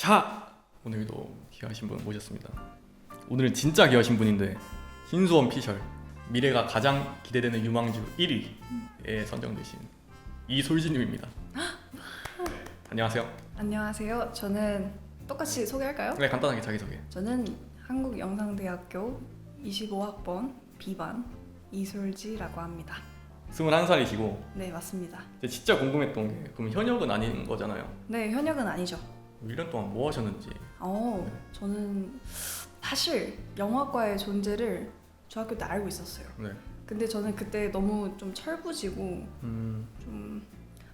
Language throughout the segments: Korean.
자, 오늘도 귀하신 분 모셨습니다. 오늘은 진짜 귀하신 분인데 신수원 피셜 미래가 가장 기대되는 유망주 1위에 선정되신 이솔지님입니다. 안녕하세요. 안녕하세요. 저는 똑같이 소개할까요? 네, 간단하게 자기소개. 저는 한국영상대학교 25학번 B반 이솔지라고 합니다. 21살이시고 네, 맞습니다. 진짜 궁금했던 게 그럼 현역은 아닌 거잖아요. 네, 현역은 아니죠. 1년 동안 뭐 하셨는지. 저는 사실 영화과의 존재를 중학교 때 알고 있었어요. 네. 근데 저는 그때 너무 좀 철부지고 좀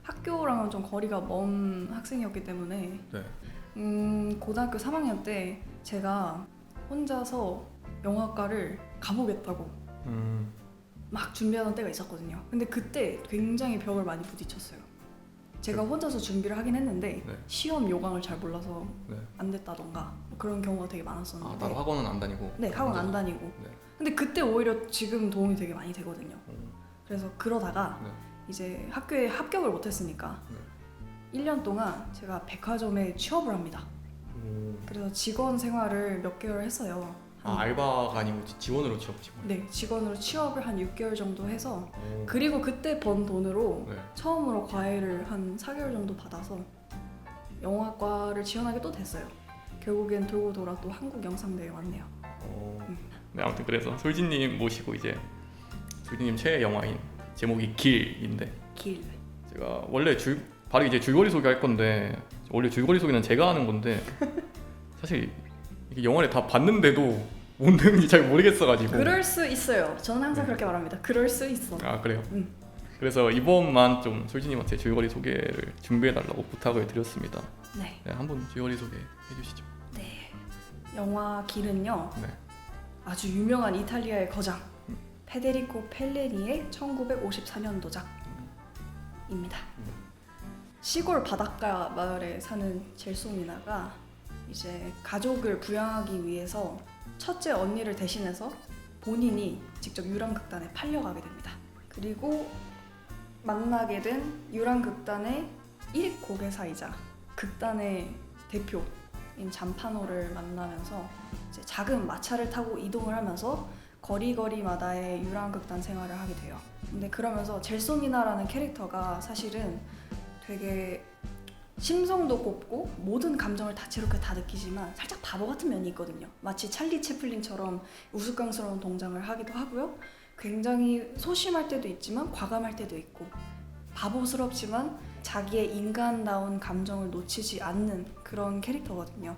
학교랑은 좀 거리가 먼 학생이었기 때문에 네. 고등학교 3학년 때 제가 혼자서 영화과를 가보겠다고 막 준비하던 때가 있었거든요. 근데 그때 굉장히 벽을 많이 부딪혔어요. 제가 혼자서 준비를 하긴 했는데 네. 시험 요강을 잘 몰라서 네. 안 됐다던가 뭐 그런 경우가 되게 많았었는데. 아, 따로 학원은 안 다니고. 네, 학원 안 다니고. 네. 근데 그때 오히려 지금 도움이 되게 많이 되거든요. 그래서 그러다가 네. 이제 학교에 합격을 못했으니까 1년 동안 제가 백화점에 취업을 합니다. 그래서 직원 생활을 몇 개월 했어요. 아, 알바가 아니고 지원으로 취업. 네, 직원으로 취업을 한 6개월 정도 해서 오. 그리고 그때 번 돈으로 네. 처음으로 과외를 한 4개월 정도 받아서 영화과를 지원하게 또 됐어요. 결국엔 돌고 돌아 또 한국영상대에 왔네요. 네, 아무튼 그래서 솔지님 모시고 이제 솔지님 최애 영화인 제목이 길인데 길. 제가 원래 바로 이제 줄거리 소개할 건데 원래 줄거리 소개는 제가 하는 건데 사실 이게 영화를 다 봤는데도 뭔 내용인지 잘 모르겠어가지고. 그럴 수 있어요. 저는 항상 그렇게 말합니다. 그럴 수 있어. 아, 그래요? 그래서 이번만 좀 솔지님한테 줄거리 소개를 준비해달라고 부탁을 드렸습니다. 네. 네, 한번 줄거리 소개해 주시죠. 네. 영화 길은요. 네. 아주 유명한 이탈리아의 거장 페데리코 펠레니의 1954년도작입니다. 시골 바닷가 마을에 사는 젤소미나가 이제 가족을 부양하기 위해서 첫째 언니를 대신해서 본인이 직접 유랑극단에 팔려가게 됩니다. 그리고 만나게 된 유랑극단의 1위 고개사이자 극단의 대표인 잠파노를 만나면서 이제 작은 마차를 타고 이동을 하면서 거리거리마다의 유랑극단 생활을 하게 돼요. 근데 그러면서 젤소미나라는 캐릭터가 사실은 되게 심성도 곱고 모든 감정을 다채롭게 다 느끼지만 살짝 바보 같은 면이 있거든요. 마치 찰리 채플린처럼 우스꽝스러운 동작을 하기도 하고요. 굉장히 소심할 때도 있지만 과감할 때도 있고 바보스럽지만 자기의 인간다운 감정을 놓치지 않는 그런 캐릭터거든요.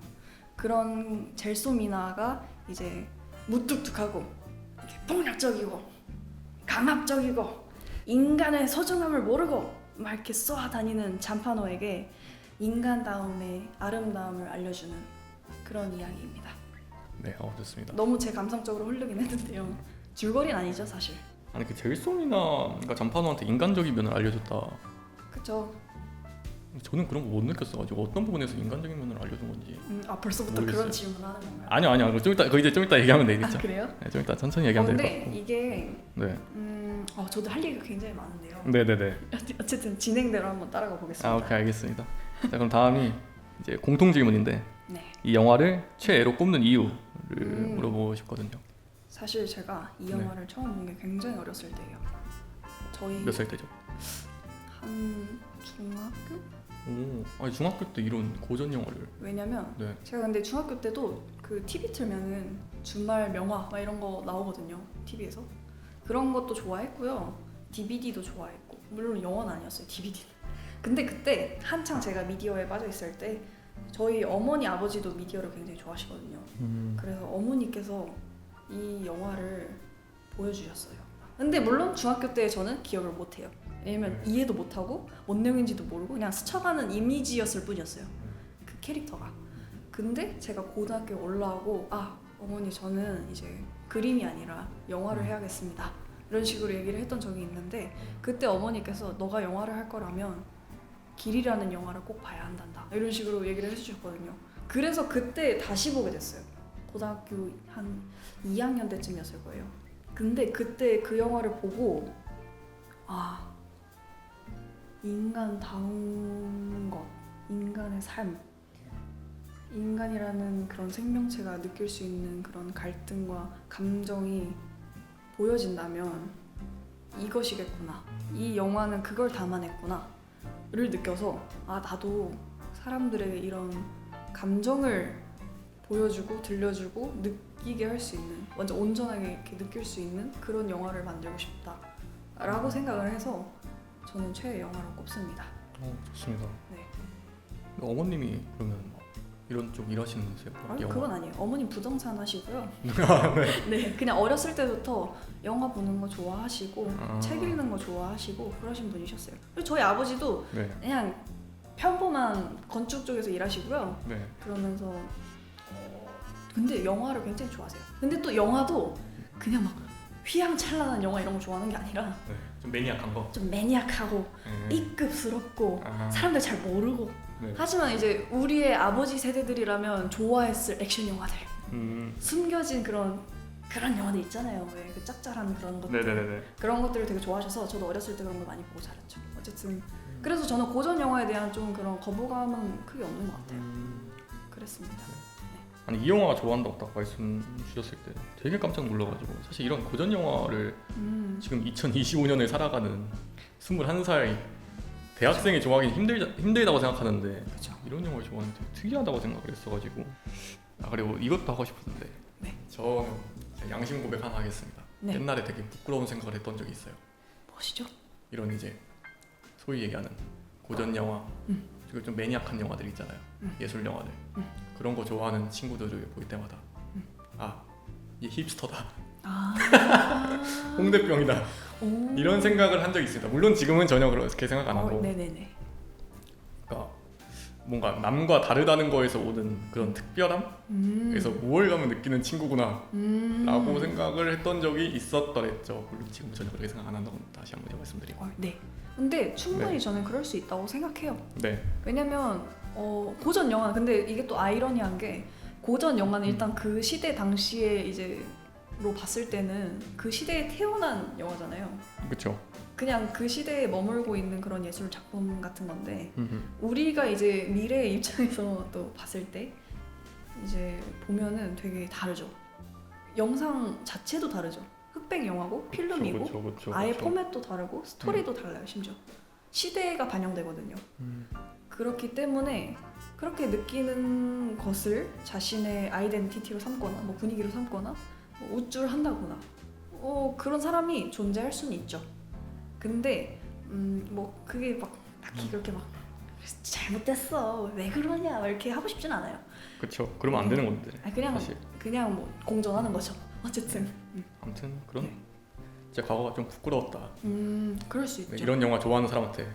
그런 젤소미나가 이제 무뚝뚝하고 폭력적이고 강압적이고 인간의 소중함을 모르고 막 이렇게 쏘아다니는 잠파노에게 인간다움의 아름다움을 알려주는 그런 이야기입니다. 네, 좋습니다. 너무 제 감성적으로 흐르긴 했는데요. 줄거리는 아니죠, 사실. 아니 그 젤소미나가 잠파노한테 인간적인 면을 알려줬다. 그쵸. 저는 그런 거 못 느꼈어가지고 어떤 부분에서 인간적인 면을 알려준 건지. 벌써부터 모르겠어요. 그런 질문하는 건가요? 아니요. 좀 이따 이제 좀 이따 얘기하면 되겠죠. 아, 그래요? 네, 좀 이따 천천히 얘기하면 될 것 근데 같고. 이게 네. 저도 할 얘기가 굉장히 많은데요. 네네네. 어쨌든 진행대로 한번 따라가 보겠습니다. 오케이, 알겠습니다. 자, 그럼 다음이 이제 공통 질문인데 네. 이 영화를 최애로 꼽는 이유를 물어보고 싶거든요. 사실 제가 이 영화를 처음 본 게 굉장히 어렸을 때예요. 저희 몇 살 때죠? 한 중학교? 아니 중학교 때 이런 고전 영화를. 왜냐면 네. 제가 근데 중학교 때도 그 TV 틀면은 주말 명화 막 이런 거 나오거든요. TV에서. 그런 것도 좋아했고요. DVD도 좋아했고. 물론 영화는 아니었어요. DVD는. 근데 그때 한창 제가 미디어에 빠져 있을 때 저희 어머니 아버지도 미디어를 굉장히 좋아하시거든요. 그래서 어머니께서 이 영화를 보여주셨어요. 근데 물론 중학교 때 저는 기억을 못해요. 왜냐면 이해도 못하고 뭔 내용인지도 모르고 그냥 스쳐가는 이미지였을 뿐이었어요. 그 캐릭터가. 근데 제가 고등학교에 올라오고 어머니 저는 이제 그림이 아니라 영화를 해야겠습니다. 이런 식으로 얘기를 했던 적이 있는데 그때 어머니께서 너가 영화를 할 거라면 길이라는 영화를 꼭 봐야 한단다. 이런 식으로 얘기를 해주셨거든요. 그래서 그때 다시 보게 됐어요. 고등학교 한 2학년 때쯤이었을 거예요. 근데 그때 그 영화를 보고 인간다운 것, 인간의 삶 인간이라는 그런 생명체가 느낄 수 있는 그런 갈등과 감정이 보여진다면 이것이겠구나. 이 영화는 그걸 담아냈구나. 를 느껴서 아 나도 사람들에게 이런 감정을 보여주고 들려주고 느끼게 할 수 있는 완전 온전하게 이렇게 느낄 수 있는 그런 영화를 만들고 싶다라고 생각을 해서 저는 최애 영화로 꼽습니다. 좋습니다. 네. 어머님이 그러면 이런 쪽 일하시는데요? 아니, 그건 아니에요. 어머님 부동산 하시고요. 네. 네, 그냥 어렸을 때부터 영화 보는 거 좋아하시고 아. 책 읽는 거 좋아하시고 그러신 분이셨어요. 그리고 저희 아버지도 네. 그냥 평범한 건축 쪽에서 일하시고요. 네. 그러면서 근데 영화를 굉장히 좋아하세요. 근데 또 영화도 그냥 막 휘황찬란한 영화 이런 거 좋아하는 게 아니라 네. 좀 매니악한 거. 좀 매니악하고 네. B급스럽고 아. 사람들 잘 모르고 네. 하지만 이제 우리의 아버지 세대들이라면 좋아했을 액션 영화들 숨겨진 그런 영화들 있잖아요. 왜 그 짭짤한 그런 것들 네네네. 그런 것들을 되게 좋아하셔서 저도 어렸을 때 그런 걸 많이 보고 자랐죠. 어쨌든 그래서 저는 고전 영화에 대한 좀 그런 거부감은 크게 없는 것 같아요. 그랬습니다. 아니 이 영화 좋아한다고 딱 말씀 주셨을 때 되게 깜짝 놀라가지고 사실 이런 고전 영화를 지금 2025년을 살아가는 21살 대학생이 좋아하기 힘들다고 생각하는데 그렇죠. 이런 영화를 좋아하는 되게 특이하다고 생각을 했어가지고 그리고 이것도 하고 싶었는데 네. 저는 양심 고백 하나 하겠습니다. 네. 옛날에 되게 부끄러운 생각을 했던 적이 있어요. 무엇이죠? 이런 이제 소위 얘기하는 고전 영화 그리고 좀 매니악한 영화들 있잖아요. 예술 영화들 그런 거 좋아하는 친구들을 볼 때마다 얘 힙스터다. 홍대병이다. 오. 이런 생각을 한 적이 있습니다. 물론 지금은 전혀 그렇게 생각 안 하고 네네네. 그러니까 뭔가 남과 다르다는 거에서 오는 그런 특별함에서 우월감을 느끼는 친구구나 라고 생각을 했던 적이 있었더랬죠. 물론 지금 전혀 그렇게 생각 안 한다고 다시 한번 말씀드리고. 네. 근데 충분히 네. 저는 그럴 수 있다고 생각해요. 네. 왜냐면 고전 영화 근데 이게 또 아이러니한 게 고전 영화는 일단 그 시대 당시에 이제로 봤을 때는 그 시대에 태어난 영화잖아요. 그렇죠. 그냥 그 시대에 머물고 있는 그런 예술 작품 같은 건데 우리가 이제 미래의 입장에서 또 봤을 때 이제 보면은 되게 다르죠. 영상 자체도 다르죠. 흑백 영화고 필름이고 그쵸. 아예 포맷도 다르고 스토리도 달라요. 심지어 시대가 반영되거든요. 그렇기 때문에 그렇게 느끼는 것을 자신의 아이덴티티로 삼거나 뭐 분위기로 삼거나 뭐 우쭐한다거나 그런 사람이 존재할 수는 있죠. 근데 뭐 그게 막 딱히 그렇게 막 잘못됐어 왜 그러냐 막 이렇게 하고 싶진 않아요. 그렇죠. 그러면 안 되는 건데. 사실. 그냥 뭐 공존하는 거죠. 어쨌든. 아무튼 그런 네. 제 과거가 좀 부끄러웠다. 그럴 수 있죠. 이런 영화 좋아하는 사람한테.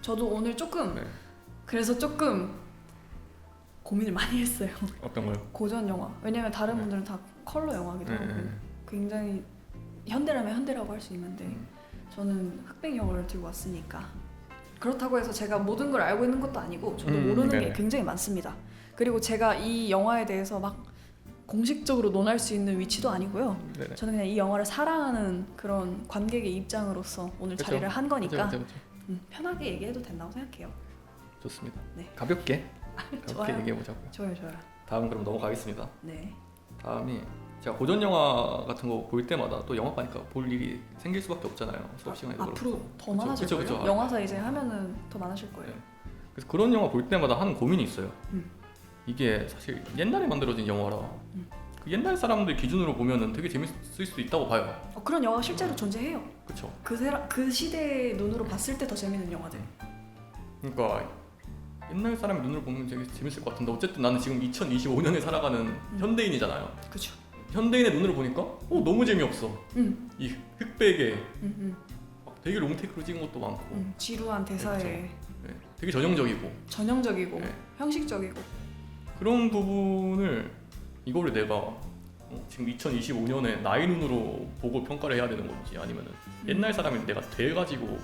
저도 오늘 조금 네. 그래서 조금 고민을 많이 했어요. 어떤 거요? 고전 영화. 왜냐면 다른 분들은 다 컬러 영화기도 하고 굉장히 현대라면 현대라고 할 수 있는데 저는 흑백 영화를 들고 왔으니까 그렇다고 해서 제가 모든 걸 알고 있는 것도 아니고 저도 모르는 게 굉장히 많습니다. 그리고 제가 이 영화에 대해서 막 공식적으로 논할 수 있는 위치도 아니고요. 네네. 저는 그냥 이 영화를 사랑하는 그런 관객의 입장으로서 오늘 그쵸? 자리를 한 거니까 그쵸. 편하게 얘기해도 된다고 생각해요. 좋습니다. 네. 가볍게 좋아요. 얘기해보자고요. 좋아요. 다음 그럼 넘어가겠습니다. 네. 다음이 제가 고전 영화 같은 거 볼 때마다 또 영화과니까 볼 일이 생길 수밖에 없잖아요. 수업 시간에도 앞으로 그렇고. 더 많아질 거예요. 그쵸. 영화사 이제 하면은 더 많아질 거예요. 네. 그래서 그런 영화 볼 때마다 하는 고민이 있어요. 음. 이게 사실 옛날에 만들어진 영화라 그 옛날 사람들 기준으로 보면은 되게 재밌을 수 있다고 봐요. 그런 영화가 실제로 존재해요. 그렇죠. 그 시대의 눈으로 봤을 때 더 재밌는 영화들. 그러니까 옛날 사람의 눈으로 보면 되게 재밌을 것 같은데 어쨌든 나는 지금 2025년에 살아가는 현대인이잖아요. 그렇죠. 현대인의 눈으로 보니까 너무 재미없어. 이 흑백에 막 되게 롱테이크로 찍은 것도 많고 지루한 대사에 네, 되게 전형적이고 전형적이고 네. 형식적이고 그런 부분을 이거를 내가 지금 2025년에 나의 눈으로 보고 평가를 해야 되는 건지 아니면은 옛날 사람이 내가 돼가지고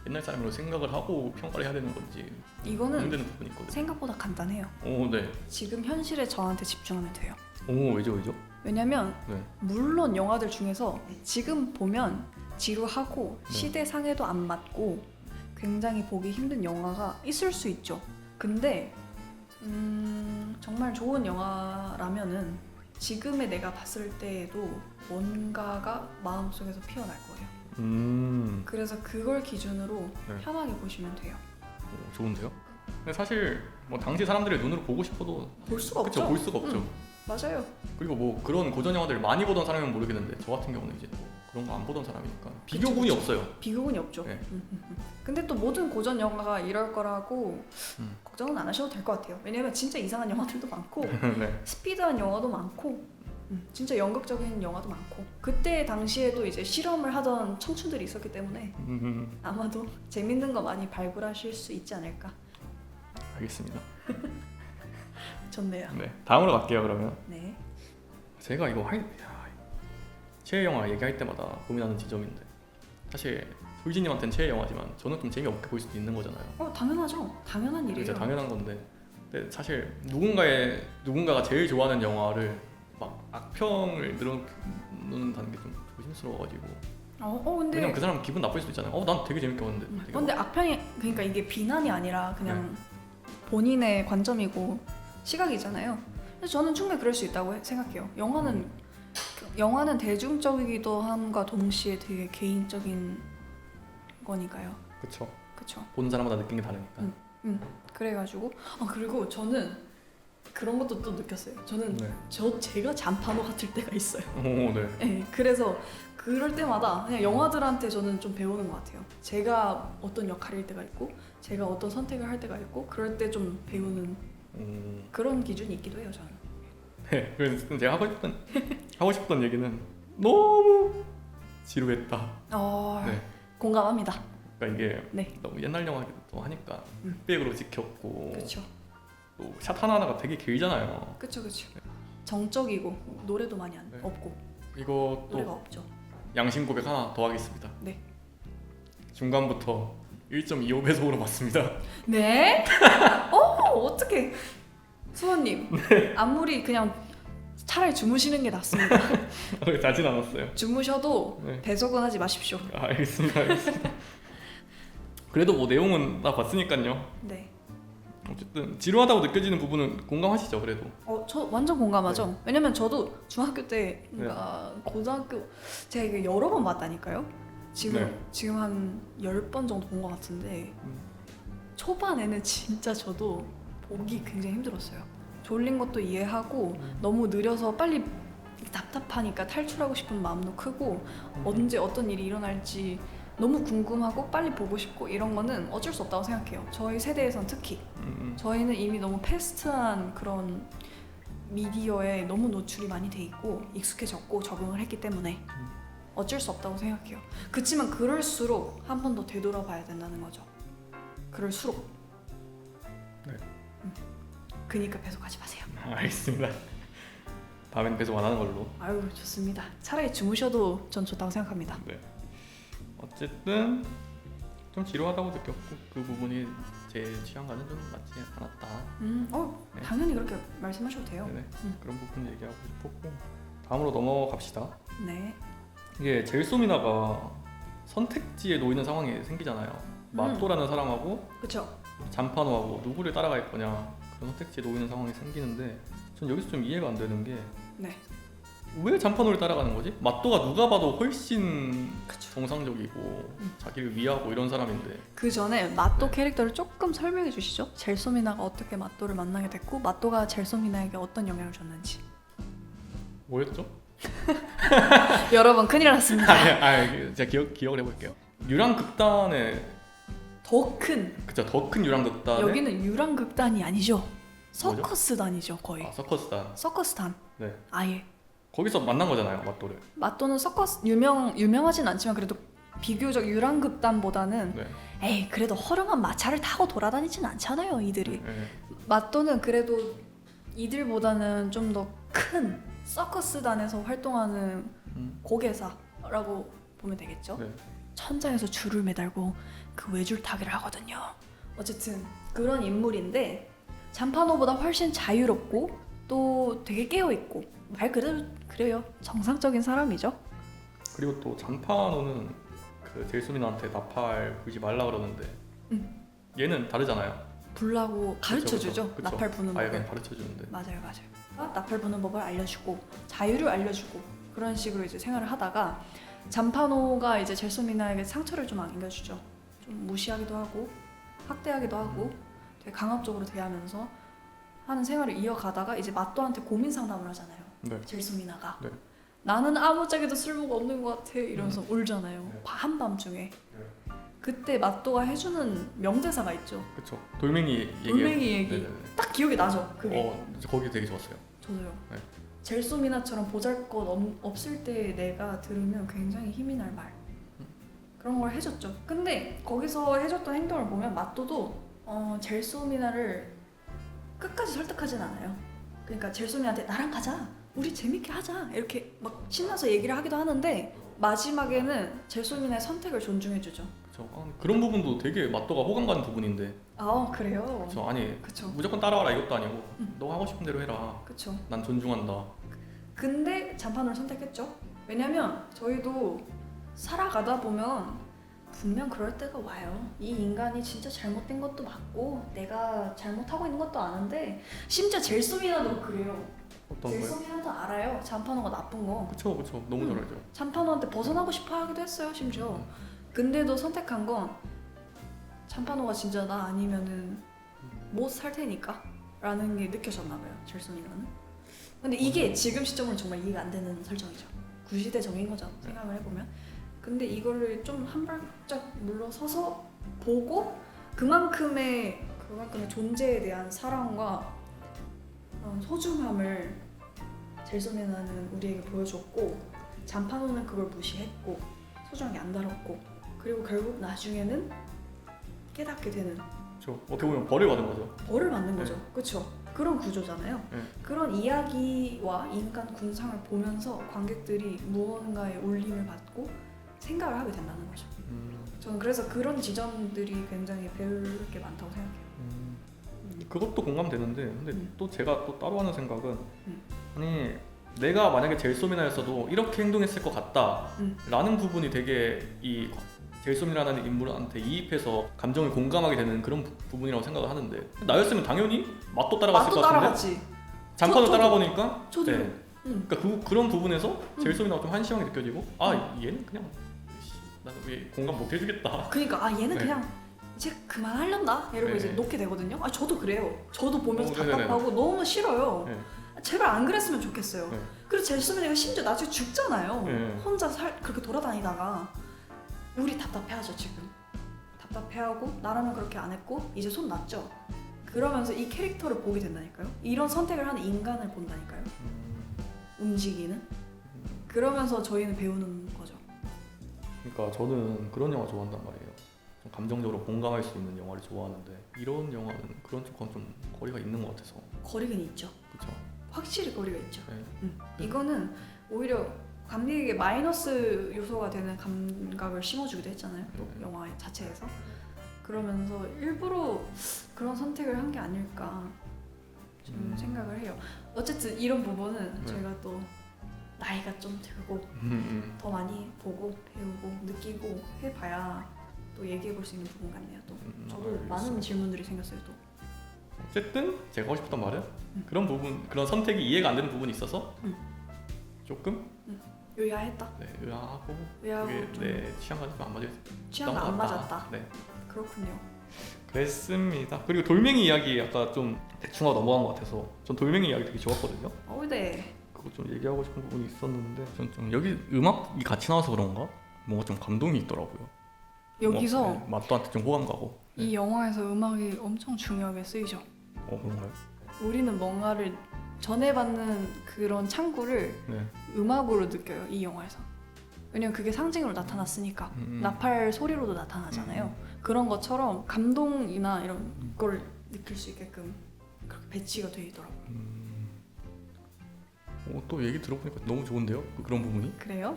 옛날 사람으로 생각을 하고 평가를 해야 되는 건지 이거는 고민되는 부분이 있거든요. 생각보다 간단해요. 네. 지금 현실의 저한테 집중하면 돼요. 왜죠? 왜냐면 네. 물론 영화들 중에서 지금 보면 지루하고 네. 시대상에도 안 맞고 굉장히 보기 힘든 영화가 있을 수 있죠. 근데 정말 정말 좋은 영화라면은 지금의 내가 봤을 때에도 뭔가가 마음속에서 피어날 거예요. 그래서 그걸 기준으로 네. 편하게 보시면 돼요. 좋은데요? 근데 사실 뭐 당시 사람들의 눈으로 보고 싶어도 볼 수가 그쵸, 없죠. 볼 수가 없죠. 맞아요. 그리고 뭐 그런 고전 영화들을 많이 보던 사람이면 모르겠는데 저 같은 경우는 이제 뭐 그런 거 안 보던 사람이니까 비교군이 그쵸. 없어요. 비교군이 없죠. 네. 근데 또 모든 고전 영화가 이럴 거라고 걱정은 안 하셔도 될 것 같아요. 왜냐면 진짜 이상한 영화들도 많고 네. 스피드한 영화도 많고 진짜 연극적인 영화도 많고 그때 당시에도 이제 실험을 하던 청춘들이 있었기 때문에 아마도 재밌는 거 많이 발굴하실 수 있지 않을까. 알겠습니다. 좋네요. 네, 다음으로 갈게요. 그러면 네. 제가 이거 최애 영화 얘기할 때마다 고민하는 지점인데 사실 솔지님한테는 최애 영화지만 저는 좀 재미없게 볼 수도 있는 거잖아요. 당연하죠. 당연한 일이에요. 진짜 당연한 건데 근데 사실 누군가가 제일 좋아하는 영화를 막 악평을 늘어놓는다는 게 좀 조심스러워가지고 근데 왜냐면 그 사람 기분 나쁠 수도 있잖아요. 난 되게 재밌게 봤는데 되게 근데 악평이 그러니까 이게 비난이 아니라 그냥 본인의 관점이고 시각이잖아요. 그래서 저는 충분히 그럴 수 있다고 생각해요. 영화는 대중적이기도 함과 동시에 되게 개인적인 거니까요. 그쵸. 그쵸. 보는 사람마다 느낀 게 다르니까. 그래가지고 그리고 저는 그런 것도 또 느꼈어요. 저는 네. 제가 잔판호 같을 때가 있어요. 오, 네. 네, 그래서 그럴 때마다 그냥 영화들한테 저는 좀 배우는 것 같아요. 제가 어떤 역할일 때가 있고 제가 어떤 선택을 할 때가 있고 그럴 때 좀 배우는 그런 기준이 있기도 해요. 저는. 네. 그래서 제가 하고 싶던 얘기는 너무 지루했다. 네. 공감합니다. 그러니까 이게 네. 너무 옛날 영화기도 하니까 흑백으로 찍혔고 그렇죠. 또 샷 하나하나가 되게 길잖아요. 그렇죠. 정적이고 노래도 많이 네. 없고 이것도 노래가 없죠. 양심 고백 하나 더 하겠습니다. 네. 중간부터 1.25배속으로 봤습니다. 네? 어떡해. 수원님, 아무리 그냥 차라리 주무시는 게 낫습니다. 자진 않았어요. 주무셔도 네. 배속은 하지 마십시오. 알겠습니다. 그래도 뭐 내용은 다 봤으니까요. 네. 어쨌든 지루하다고 느껴지는 부분은 공감하시죠, 그래도. 저 완전 공감하죠. 왜냐면 저도 중학교 때, 그러니까 고등학교 제가 이게 여러 번 봤다니까요. 지금 한 10번 정도 본 것 같은데 초반에는 진짜 저도 보기 굉장히 힘들었어요. 졸린 것도 이해하고 너무 느려서 빨리 답답하니까 탈출하고 싶은 마음도 크고 언제 어떤 일이 일어날지 너무 궁금하고 빨리 보고 싶고 이런 거는 어쩔 수 없다고 생각해요. 저희 세대에선 특히 저희는 이미 너무 패스트한 그런 미디어에 너무 노출이 많이 돼 있고 익숙해졌고 적응을 했기 때문에 어쩔 수 없다고 생각해요. 그치만 그럴수록 한 번 더 되돌아봐야 된다는 거죠. 그럴수록. 네. 그니까 배속하지 마세요. 알겠습니다. 다음엔 배속 안 하는 걸로. 아유 좋습니다. 차라리 주무셔도 전 좋다고 생각합니다. 네. 어쨌든 좀 지루하다고 느꼈고 그 부분이 제 취향과는 좀 맞지 않았다. 네. 당연히 그렇게 말씀하셔도 돼요. 네네. 그런 부분 얘기하고 싶었고 다음으로 넘어갑시다. 네. 이게 젤소미나가 선택지에 놓이는 상황이 생기잖아요. 마토라는 사람하고 그렇죠. 잔파노하고 누구를 따라갈 거냐 그런 선택지에 놓이는 상황이 생기는데 전 여기서 좀 이해가 안 되는 게 왜 잔파노를 따라가는 거지? 마토가 누가 봐도 훨씬 정상적이고 자기를 위하고 이런 사람인데 그 전에 마토 캐릭터를 조금 설명해 주시죠. 젤소미나가 어떻게 마토를 만나게 됐고 마토가 젤소미나에게 어떤 영향을 줬는지. 뭐였죠? 여러분 큰일 났습니다. 제가 기억을 해볼게요. 유랑극단의 더 큰 유랑극단의 여기는 유랑극단이 아니죠. 서커스단이죠 거의. 서커스단. 서커스단. 네. 아예. 거기서 만난 거잖아요, 마토를. 마토는 서커스 유명하진 않지만 그래도 비교적 유랑극단보다는 에이 그래도 허름한 마차를 타고 돌아다니진 않잖아요 이들이. 마토는 그래도 이들보다는 좀 더 큰 서커스단에서 활동하는 고개사라고 보면 되겠죠. 천장에서 줄을 매달고 그 외줄타기를 하거든요. 어쨌든 그런 인물인데 잔파노보다 훨씬 자유롭고 또 되게 깨어있고 말 그대로 그래요. 정상적인 사람이죠. 그리고 또 잔파노는 그 젤소미나한테 나팔 불지 말라 그러는데 얘는 다르잖아요. 불라고 가르쳐주죠. 그쵸. 나팔 부는 아예 법을. 그냥 가르쳐 주는데. 맞아요. 나팔 부는 법을 알려주고 자유를 알려주고 그런 식으로 이제 생활을 하다가 잠파노가 이제 젤소미나에게 상처를 좀 안겨주죠. 좀 무시하기도 하고 학대하기도 하고 되게 강압적으로 대하면서 하는 생활을 이어가다가 이제 마또한테 고민 상담을 하잖아요. 네. 젤소미나가 네. 나는 아무짝에도 쓸모가 없는 것 같아 이러면서 울잖아요. 네. 한밤중에. 그때 마또가 해주는 명대사가 있죠. 그쵸. 돌멩이 얘기. 돌멩이 얘기. 네네네. 딱 기억이 나죠. 그게. 거기 되게 좋았어요. 저도요. 네. 젤소미나처럼 보잘것 없을 때 내가 들으면 굉장히 힘이 날 말. 그런 걸 해줬죠. 근데 거기서 해줬던 행동을 보면 마또도 젤소미나를 끝까지 설득하진 않아요. 그러니까 젤소미나한테 나랑 가자. 우리 재밌게 하자. 이렇게 막 신나서 얘기를 하기도 하는데 마지막에는 젤소미나의 선택을 존중해주죠. 그쵸. 그런 부분도 되게 마또가 호감 가는 부분인데. 아 그래요? 그쵸. 아니 그쵸. 무조건 따라와라 이것도 아니고 너 하고 싶은 대로 해라. 그쵸. 난 존중한다. 근데 잠판을 선택했죠. 왜냐면 저희도 살아가다 보면 분명 그럴 때가 와요. 이 인간이 진짜 잘못된 것도 맞고 내가 잘못하고 있는 것도 아는데 심지어 젤소미나도 그래요. 어떤 거요? 젤소미나도 알아요. 잠파노가 나쁜 거. 그쵸. 너무 잘 알죠. 잠파노한테 벗어나고 싶어 하기도 했어요. 심지어. 근데도 선택한 건 잠파노가 진짜 나 아니면은 못 살 테니까 라는 게 느껴졌나 봐요. 젤소미나는. 근데 이게 지금 시점으로 정말 이해가 안 되는 설정이죠. 구시대 정인 거죠. 생각을 해보면. 근데 이거를 좀 한 발짝 물러서서 보고 그만큼의 존재에 대한 사랑과 소중함을 젤소미나는 우리에게 보여줬고 잠파노는 그걸 무시했고 소중하게 안 다뤘고 그리고 결국 나중에는 깨닫게 되는 그쵸. 어떻게 보면 벌을 받은 거죠. 벌을 받는 거죠. 그렇죠. 그런 구조잖아요. 네. 그런 이야기와 인간 군상을 보면서 관객들이 무언가의 울림을 받고 생각을 하게 된다는 거죠. 저는 그래서 그런 지점들이 굉장히 배울 게 많다고 생각해요. 그것도 공감되는데 근데 또 제가 또 따로 하는 생각은 음. 아니 내가 만약에 젤소미나였어도 이렇게 행동했을 것 같다라는 부분이 되게 이 젤소미나라는 인물한테 이입해서 감정을 공감하게 되는 그런 부분이라고 생각을 하는데 나였으면 당연히 맛도 따라갔을 것 같은데 따라갔지. 잠깐을 저도. 따라가보니까 저도요. 네. 그러니까 그런 부분에서 젤소미나가 좀 한심하게 느껴지고 얘는 그냥 나는 왜 공감 못 해주겠다. 그러니까 얘는 네. 그냥 이제 그만하려나 이러고 네. 이제 놓게 되거든요. 저도 그래요. 저도 보면서 네네네. 답답하고 너무 싫어요. 네. 제발 안 그랬으면 좋겠어요. 네. 그리고 젤소미나가 심지어 나중에 죽잖아요. 네. 혼자 그렇게 돌아다니다가 우리 답답해하죠 지금. 답답해하고 나라면 그렇게 안 했고 이제 손 놨죠. 그러면서 이 캐릭터를 보게 된다니까요. 이런 선택을 하는 인간을 본다니까요. 움직이는. 그러면서 저희는 배우는 거죠. 그러니까 저는 그런 영화 좋아한단 말이에요. 좀 감정적으로 공감할 수 있는 영화를 좋아하는데 이런 영화는 그런 쪽과는 좀 거리가 있는 것 같아서. 거리는 있죠. 그렇죠. 확실히 거리가 있죠. 네. 이거는 오히려 관객에게 마이너스 요소가 되는 감각을 심어주기도 했잖아요. 또 네. 영화 자체에서. 그러면서 일부러 그런 선택을 한 게 아닐까 좀 생각을 해요. 어쨌든 이런 부분은 네. 저희가 또 나이가 좀 들고 더 많이 보고 배우고 느끼고 해봐야 또 얘기해볼 수 있는 부분 같네요. 또 저도 알겠습니다. 많은 질문들이 생겼어요. 또 어쨌든 제가 하고 싶었던 말은 그런 부분, 그런 선택이 이해가 안 되는 부분이 있어서 조금 의아했다. 네, 의아하고 의아하고 그게 좀 내 취향과 좀 안 맞았. 취향과 안 맞았다. 네, 그렇군요. 그랬습니다. 그리고 돌멩이 이야기 아까 좀 대충 하고 넘어간 것 같아서 전 돌멩이 이야기 되게 좋았거든요. 네. 그거 좀 얘기하고 싶은 부분이 있었는데 좀 여기 음악이 같이 나와서 그런가? 뭔가 좀 감동이 있더라고요. 여기서 네, 맛도한테 좀 호감 가고. 이 영화에서 음악이 엄청 중요하게 쓰이죠. 그런가요? 우리는 뭔가를 전해받는 그런 창구를 네. 음악으로 느껴요. 이 영화에서. 왜냐면 그게 상징으로 나타났으니까. 나팔 소리로도 나타나잖아요. 그런 것처럼 감동이나 이런 걸 느낄 수 있게끔 그렇게 배치가 되어 있더라고요. 또 얘기 들어보니까 너무 좋은데요? 그런 부분이? 그래요?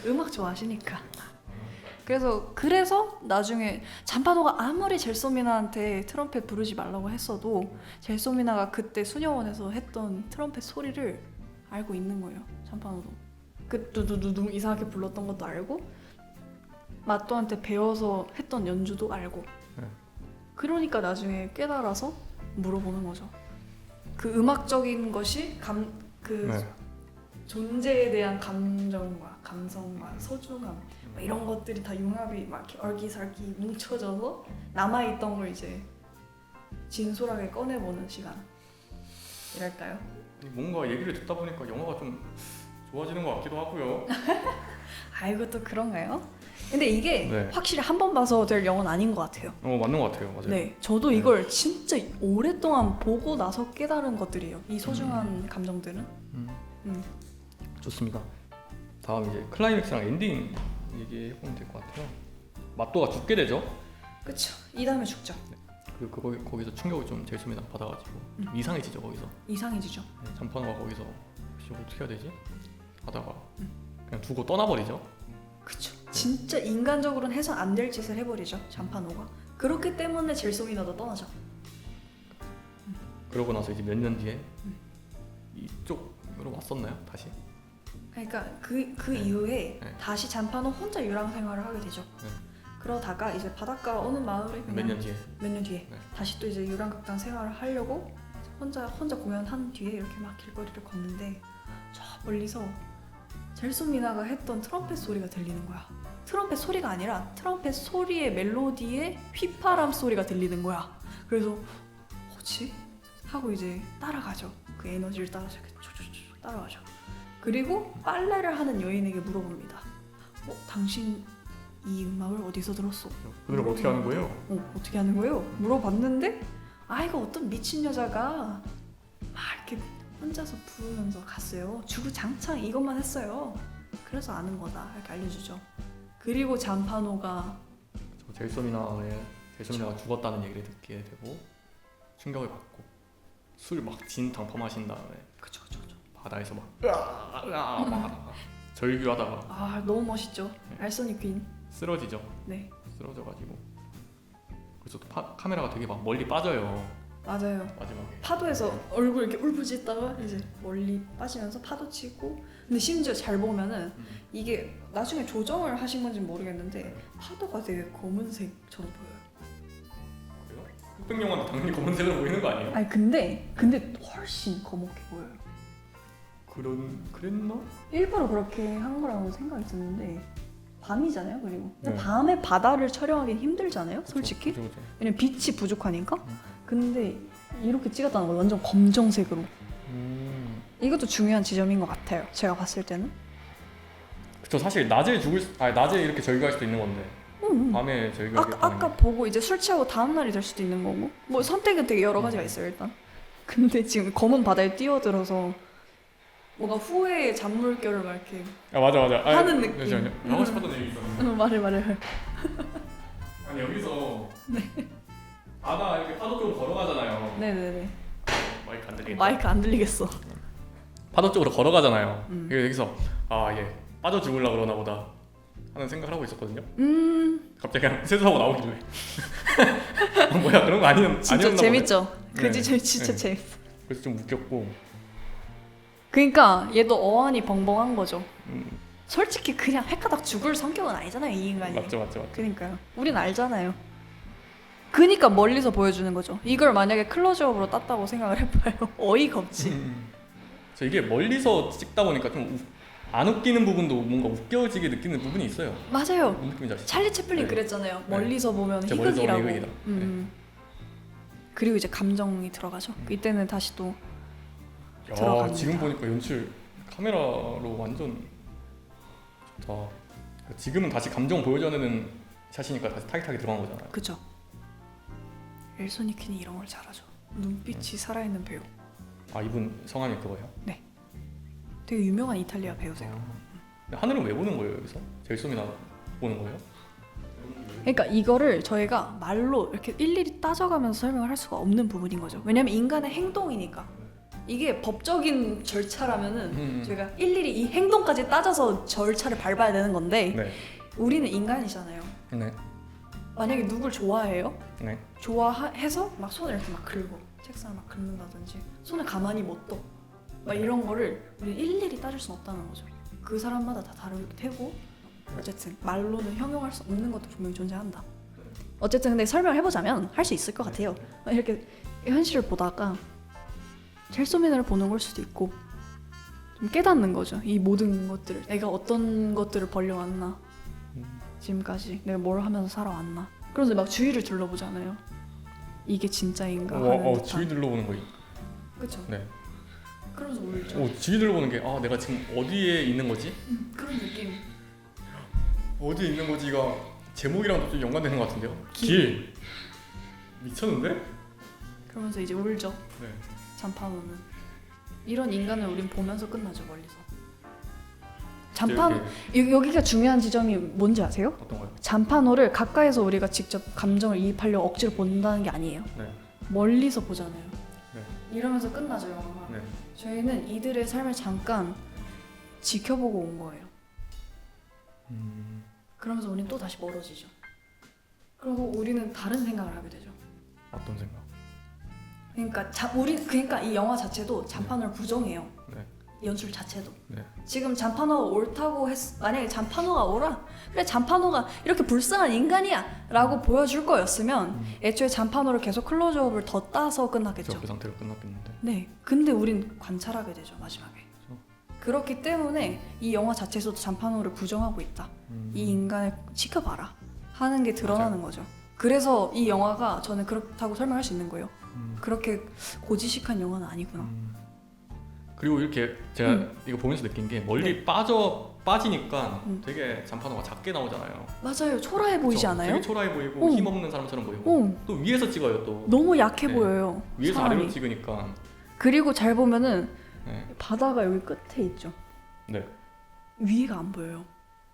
음악 좋아하시니까. 그래서 나중에 잠파노가 아무리 젤소미나한테 트럼펫 부르지 말라고 했어도 젤소미나가 그때 수녀원에서 했던 트럼펫 소리를 알고 있는 거예요. 잠파노도. 그 두두두둥 이상하게 불렀던 것도 알고 마또한테 배워서 했던 연주도 알고. 네. 그러니까 나중에 깨달아서 물어보는 거죠. 그 음악적인 것이 네. 존재에 대한 감정과 감성과 소중함 막 이런 것들이 다 융합이 막 이렇게 얼기설기 뭉쳐져서 남아있던 걸 이제 진솔하게 꺼내보는 시간이랄까요? 뭔가 얘기를 듣다 보니까 영화가 좀 좋아지는 것 같기도 하고요. 아이고 또 그런가요? 근데 이게 네. 확실히 한 번 봐서 될 영화는 아닌 것 같아요. 맞는 것 같아요. 맞아요. 네, 저도 이걸 진짜 오랫동안 보고 나서 깨달은 것들이에요. 이 소중한 감정들은. 좋습니다. 다음 이제 클라이맥스랑 엔딩 얘기해보면 될 것 같아요. 마또가 죽게 되죠. 그쵸. 이 다음에 죽죠. 그리고 거기서 충격을 좀 제이슨이 받아가지고 좀 이상해지죠. 거기서 이상해지죠. 잠파노가 거기서 혹시 어떻게 해야 되지? 하다가 그냥 두고 떠나버리죠. 그쵸. 진짜 인간적으로는 해선 안 될 짓을 해버리죠. 잠파노가. 그렇기 때문에 젤소미나도 떠나죠. 그러고 나서 이제 몇 년 뒤에 이쪽으로 왔었나요? 다시? 그러니까 그 이후에 네. 다시 잠파노 혼자 유랑 생활을 하게 되죠. 네. 그러다가 이제 바닷가 어느 마을에 몇 년 뒤에 몇 년 뒤에 네. 다시 또 이제 유랑극단 생활을 하려고 혼자 공연한 뒤에 이렇게 막 길거리를 걷는데 저 멀리서 젤소미나가 했던 트럼펫 소리가 들리는 거야. 트럼펫 소리가 아니라 트럼펫 소리의 멜로디에 휘파람 소리가 들리는 거야. 그래서 뭐지? 하고 이제 따라가죠. 그 에너지를 따라서 이렇게 쭉 따라가죠. 그리고 빨래를 하는 여인에게 물어봅니다. 당신 이 음악을 어디서 들었어? 그 노래가 어떻게 하는 거예요? 어떻게 하는 거예요? 물어봤는데 이거 어떤 미친 여자가 막 이렇게 혼자서 부르면서 갔어요. 주구장창 이것만 했어요. 그래서 아는 거다 이렇게 알려주죠. 그리고 잠파노가 젤소미나가 죽었다는 얘기를 듣게 되고 충격을 받고 술 막 진탕 퍼마신 다음에 그쵸. 바다에서 막 으아 막 하다가 절규하다가 너무 멋있죠. 네. 알소니 퀸. 쓰러지죠. 네, 쓰러져가지고 그래서 또 카메라가 되게 막 멀리 빠져요. 맞아요. 마지막에 파도에서 얼굴 이렇게 울부짖다가 이제 멀리 빠지면서 파도 치고. 근데 심지어 잘 보면은 이게 나중에 조정을 하신 건지 모르겠는데 파도가 되게 검은색처럼 보여요. 그래요? 흑백 영화는 당연히 검은색으로 보이는 거 아니에요? 아니 근데 훨씬 검게 보여요. 그랬나? 일부러 그렇게 한 거라고 생각이 드는데 밤이잖아요. 그리고 네. 밤에 바다를 촬영하기는 힘들잖아요. 솔직히. 그쵸. 왜냐면 빛이 부족하니까. 근데 이렇게 찍었다는 거 완전 검정색으로. 이것도 중요한 지점인 것 같아요. 제가 봤을 때는. 그쵸. 사실 낮에 이렇게 절규할 수도 있는 건데 밤에 절규하기 아까 보고 이제 술 취하고 다음 날이 될 수도 있는 거고. 뭐 선택은 되게 여러 가지가 있어요 일단. 근데 지금 검은 바다에 뛰어들어서 뭔가 후회의 잔물결을 막 이렇게 맞아. 하는 느낌. 잠시만요. 하고 싶었던 얘기 있었는데. 말을. 아니 여기서 바다 이렇게 파도 쪽으로 걸어가잖아요. 네네네. 마이크 안 들리겠다. 마이크 안 들리겠어. 파도 쪽으로 걸어가잖아요. 여기서 얘 빠져 죽으려고 그러나 보다 하는 생각을 하고 있었거든요. 갑자기 그냥 세수하고 나오길래 뭐야 그런 거 진짜 아니었나 재밌죠. 그 네. 지점이 진짜 네. 재밌어. 그래서 좀 웃겼고. 그러니까 얘도 어안이 벙벙한 거죠. 솔직히 그냥 헷가닥 죽을 성격은 아니잖아요 이 인간이. 맞죠. 그러니까요. 우린 알잖아요. 그러니까 멀리서 보여주는 거죠. 이걸 만약에 클로즈업으로 땄다고 생각을 해봐요. 어이가 없지. 그래서 이게 멀리서 찍다 보니까 좀 안 웃기는 부분도 뭔가 웃겨지게 느끼는 부분이 있어요. 맞아요. 무슨 느낌인지 아시죠? 찰리 채플린 네. 그랬잖아요. 네. 멀리서 보면 진짜 멀리서 보면 희극이라고. 희극이다. 네. 그리고 이제 감정이 들어가죠. 이때는 다시 또 야, 들어갑니다. 지금 보니까 연출 카메라로 완전 좋다. 지금은 다시 감정 보여줘내는 샷이니까 다시 타깃하게 들어간 거잖아요. 그죠. 엘소니 퀸이 이런 걸 잘하죠. 눈빛이 살아있는 배우. 이분 성함이 그거예요? 되게 유명한 이탈리아 배우세요. 하늘은 왜 보는 거예요 여기서? 젤소미나 보는 거예요? 그러니까 이거를 저희가 말로 이렇게 일일이 따져가면서 설명을 할 수가 없는 부분인 거죠. 왜냐면 인간의 행동이니까. 이게 법적인 절차라면은 저희가 일일이 이 행동까지 따져서 절차를 밟아야 되는 건데 네. 우리는 인간이잖아요. 네. 만약에 누굴 좋아해요? 네. 좋아해서 막 손을 이렇게 막 긁고 책상을 막 긁는다든지 손을 가만히 못 둬. 막 이런 거를 우리 일일이 따질 수는 없다는 거죠. 그 사람마다 다 다를 테고 어쨌든 말로는 형용할 수 없는 것도 분명히 존재한다. 어쨌든 근데 설명을 해보자면 할 수 있을 것 같아요. 이렇게 현실을 보다가 젤소민을 보는 걸 수도 있고 좀 깨닫는 거죠. 이 모든 것들을 내가 어떤 것들을 벌려왔나 지금까지 내가 뭘 하면서 살아왔나. 그래서 막 주위를 둘러보잖아요. 이게 진짜인가 하는 듯한. 주위 둘러보는 거. 그렇죠. 네. 그러면서 울죠. 주위 둘러보는 게 내가 지금 어디에 있는 거지? 그런 느낌. 어디에 있는 거지가 제목이랑도 좀 연관되는 것 같은데요? 길. 미쳤는데? 그러면서 이제 울죠. 네. 잔판호는. 이런 인간을 우린 보면서 끝나죠, 멀리서. 잔판 여기가 중요한 지점이 뭔지 아세요? 어떤가요? 잔판호를 가까이서 우리가 직접 감정을 이입하려고 억지로 본다는 게 아니에요. 네. 멀리서 보잖아요. 네. 이러면서 끝나죠, 영화가. 네. 저희는 이들의 삶을 잠깐 지켜보고 온 거예요. 그러면서 우리는 또 다시 멀어지죠. 그리고 우리는 다른 생각을 하게 되죠. 어떤 생각? 그러니까 이 영화 자체도 잔판호를 부정해요. 네. 연출 자체도. 네. 지금 잔판호가 옳다고 만약에 잔판호가 옳아? 그래, 잔판호가 이렇게 불쌍한 인간이야 라고 보여줄 거였으면 애초에 잔판호를 계속 클로즈업을 더 따서 끝났겠죠. 그 상태로 끝났겠는데. 네, 근데 우린 관찰하게 되죠, 마지막에. 그렇기 때문에 이 영화 자체에서도 잔판호를 부정하고 있다. 이 인간을 지켜봐라 하는 게 드러나는 거죠. 그래서 이 영화가 저는 그렇다고 설명할 수 있는 거예요. 그렇게 고지식한 영화는 아니구나. 그리고 이렇게 제가 이거 보면서 느낀 게 멀리 네. 빠지니까 되게 잔판호가 작게 나오잖아요. 맞아요. 초라해 보이지 그쵸? 않아요? 되게 초라해 보이고 힘없는 사람처럼 보이고 또 위에서 찍어요 또. 너무 약해 네. 보여요. 위에서 사람이. 아래로 찍으니까. 그리고 잘 보면은 네. 바다가 여기 끝에 있죠. 네. 위가 안 보여요.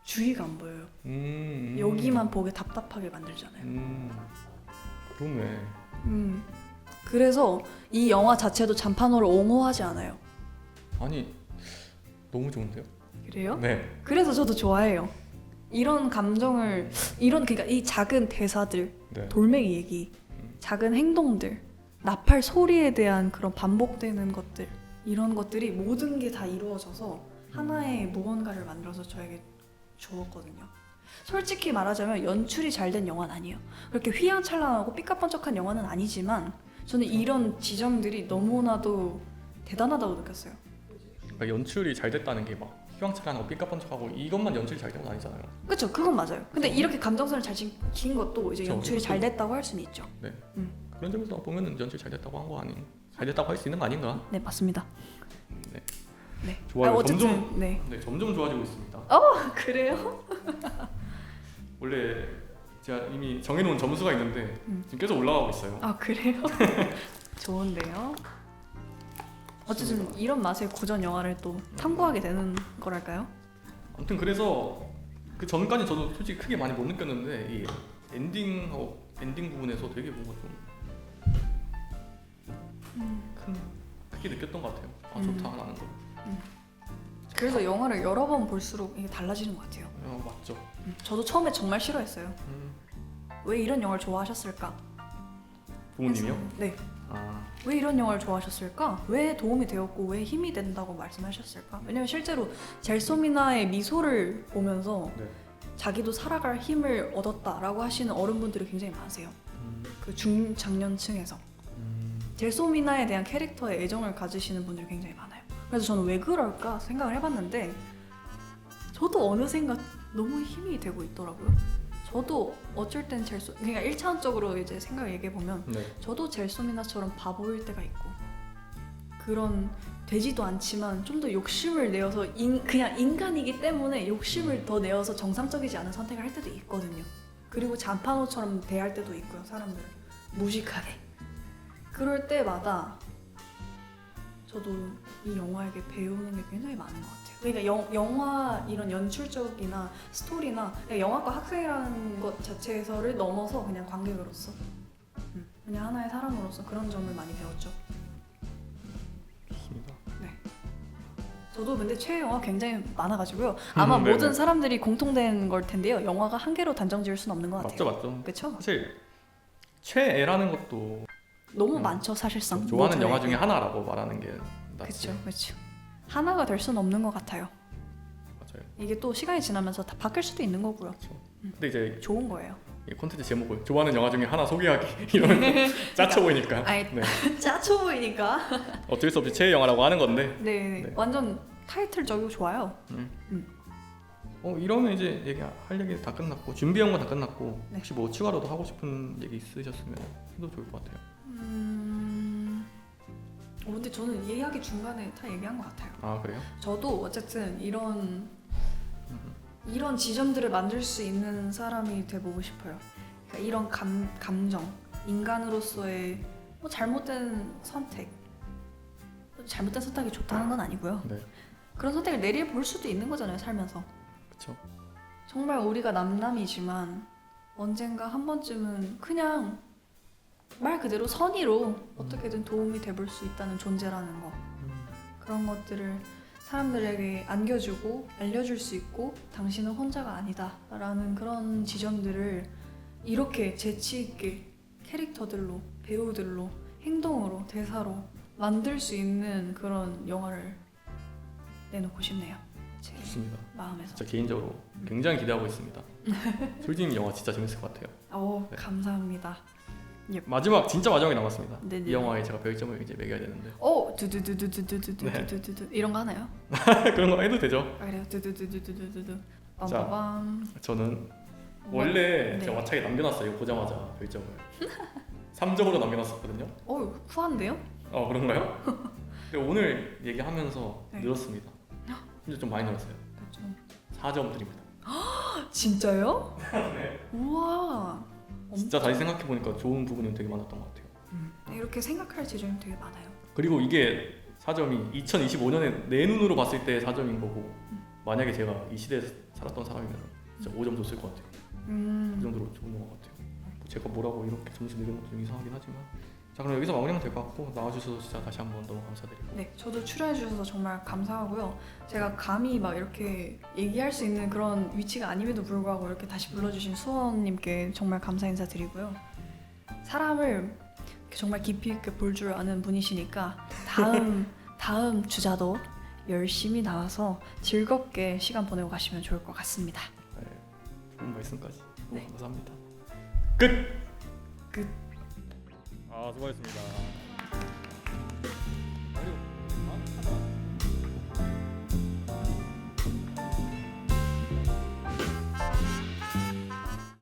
주위가 안 보여요. 여기만 보게 답답하게 만들잖아요. 그렇네. 그래서 이 영화 자체도 잔판호를 옹호하지 않아요. 아니 너무 좋은데요? 그래요? 네. 그래서 저도 좋아해요. 이런 감정을 그러니까 이 작은 대사들, 네. 돌멩이 얘기, 작은 행동들, 나팔 소리에 대한 그런 반복되는 것들, 이런 것들이 모든 게 다 이루어져서 하나의 무언가를 만들어서 저에게 주었거든요. 솔직히 말하자면 연출이 잘 된 영화는 아니에요. 그렇게 휘황찬란하고 삐까뻔쩍한 영화는 아니지만 저는 이런 지점들이 너무나도 대단하다고 느꼈어요. 그러니까 연출이 잘 됐다는 게 막 휘황찬란하고 삐까뻔쩍하고 이것만 연출이 잘 된 건 아니잖아요. 그렇죠, 그건 맞아요. 근데 이렇게 감정선을 잘 지킨 것도 이제 그쵸, 연출이 그것도- 잘 됐다고 할 수는 있죠. 네. 그런 점에서 보면은 연출 잘 됐다고 한 거 아닌? 잘 됐다고 할 수 있는 거 아닌가? 네, 맞습니다. 네. 네. 좋아요. 어쨌든, 점점 네. 점점 좋아지고 있습니다. 그래요? 원래 제가 이미 정해놓은 점수가 있는데 지금 계속 올라가고 있어요. 아, 그래요? 좋은데요. 어쨌든 이런 맛의 고전 영화를 또 탐구하게 되는 거랄까요? 아무튼 그래서 그 전까지 저도 솔직히 크게 많이 못 느꼈는데 이 엔딩 부분에서 되게 뭔가 좀 크게 느꼈던 것 같아요. 좋다라는 거. 그래서 영화를 여러 번 볼수록 이게 달라지는 것 같아요. 맞죠. 저도 처음에 정말 싫어했어요. 왜 이런 영화를 좋아하셨을까? 부모님이요? 해서, 네. 아, 왜 이런 영화를 좋아하셨을까? 왜 도움이 되었고 왜 힘이 된다고 말씀하셨을까? 왜냐면 실제로 젤소미나의 미소를 보면서 네. 자기도 살아갈 힘을 얻었다라고 하시는 어른분들이 굉장히 많으세요. 그 중장년층에서 젤소미나에 대한 캐릭터에 애정을 가지시는 분들이 굉장히 많아요. 그래서 저는 왜 그럴까 생각을 해봤는데 저도 어느샌가 너무 힘이 되고 있더라고요. 저도 어쩔 땐 그러니까 1차원적으로 이제 생각을 얘기해보면 네. 저도 젤소미나처럼 바보일 때가 있고 그런 되지도 않지만 좀 더 욕심을 내어서 그냥 인간이기 때문에 욕심을 더 내어서 정상적이지 않은 선택을 할 때도 있거든요. 그리고 잔판호처럼 대할 때도 있고요. 사람들을 무식하게. 그럴 때마다 저도 이 영화에게 배우는 게 굉장히 많은 것 같아요. 그러니까 영화 이런 연출적이나 스토리나 그냥 영화과 학생이라는 것 자체에서를 넘어서 그냥 관객으로서 그냥 하나의 사람으로서 그런 점을 많이 배웠죠. 좋습니다. 네. 저도 근데 최애 영화 굉장히 많아가지고요. 아마 모든 네네. 사람들이 공통된 걸 텐데요. 영화가 한 개로 단정지을 수는 없는 것 같아요. 맞죠. 그렇죠? 사실 최애라는 것도 너무 많죠, 사실상. 좋아하는 모두에게. 영화 중에 하나라고 말하는 게 낫지. 그렇죠. 하나가 될 수는 없는 것 같아요. 맞아요. 이게 또 시간이 지나면서 다 바뀔 수도 있는 거고요. 그렇죠. 근데 이제 좋은 거예요. 이 콘텐츠 제목을 좋아하는 영화 중에 하나 소개하기 이런 짜쳐 보이니까 아이, 네. 짜쳐 보이니까. 어쩔 수 없이 최애 영화라고 하는 건데 네, 네. 완전 타이틀적이고 좋아요. 이러면 이제 할 얘기 다 끝났고 준비한 거 다 끝났고 네. 혹시 뭐 추가로도 하고 싶은 얘기 있으셨으면 해도 좋을 것 같아요. 근데 저는 이야기 중간에 다 얘기한 것 같아요. 아 그래요? 저도 어쨌든 이런 지점들을 만들 수 있는 사람이 돼보고 싶어요. 그러니까 이런 감정, 인간으로서의 뭐 잘못된 선택이 좋다는 건 아니고요. 네. 그런 선택을 내려볼 수도 있는 거잖아요, 살면서. 그렇죠. 정말 우리가 남남이지만 언젠가 한 번쯤은 그냥 말 그대로 선의로 어떻게든 도움이 돼볼 수 있다는 존재라는 거. 그런 것들을 사람들에게 안겨주고 알려줄 수 있고 당신은 혼자가 아니다 라는 그런 지점들을 이렇게 재치있게 캐릭터들로, 배우들로, 행동으로, 대사로 만들 수 있는 그런 영화를 내놓고 싶네요. 제 좋습니다. 마음에서. 진짜 개인적으로 굉장히 기대하고 있습니다. 솔직히 영화 진짜 재밌을 것 같아요. 네. 감사합니다. 진짜 마지막에 남았습니다. 네네. 이 영화에 제가 별점을 이제 매겨야 되는데 두두두두두두두두두두두 이런 거 하나요? 그런 거 해도 되죠? 아 그래요. 두두두두두두두두 자. 빰빰빰. 저는 원래 네. 제가 왓챠에 남겨놨어요. 보자마자 별점을 3점으로 남겨놨었거든요. 후한데요? 그런가요? 근데 오늘 얘기하면서 네. 늘었습니다. 진짜 좀 많이 늘었어요. 그렇죠. 4점 드립니다. 진짜요? 네. 우와. 진짜 다시 생각해보니까 좋은 부분은 되게 많았던 것 같아요. 이렇게 생각할 지점이 되게 많아요. 그리고 이게 4점이 2025년에 내 눈으로 봤을 때 4점인 거고 만약에 제가 이 시대에 살았던 사람이면 진짜 5점 줬을 것 같아요. 그 정도로 좋은 영화 같아요. 제가 뭐라고 이렇게 점수 내는 것도 좀 이상하긴 하지만 자 그럼 여기서 마무리하면 될 것 같고 나와주셔서 진짜 다시 한번 너무 감사드립니다. 네, 저도 출연해 주셔서 정말 감사하고요. 제가 감히 막 이렇게 얘기할 수 있는 그런 위치가 아님에도 불구하고 이렇게 다시 불러주신 수원님께 정말 감사 인사드리고요. 사람을 이렇게 정말 깊이 있게 볼 줄 아는 분이시니까 다음 주자도 열심히 나와서 즐겁게 시간 보내고 가시면 좋을 것 같습니다. 네, 좋은 말씀까지 너무 네. 감사합니다. 끝. 끝. 수고하셨습니다.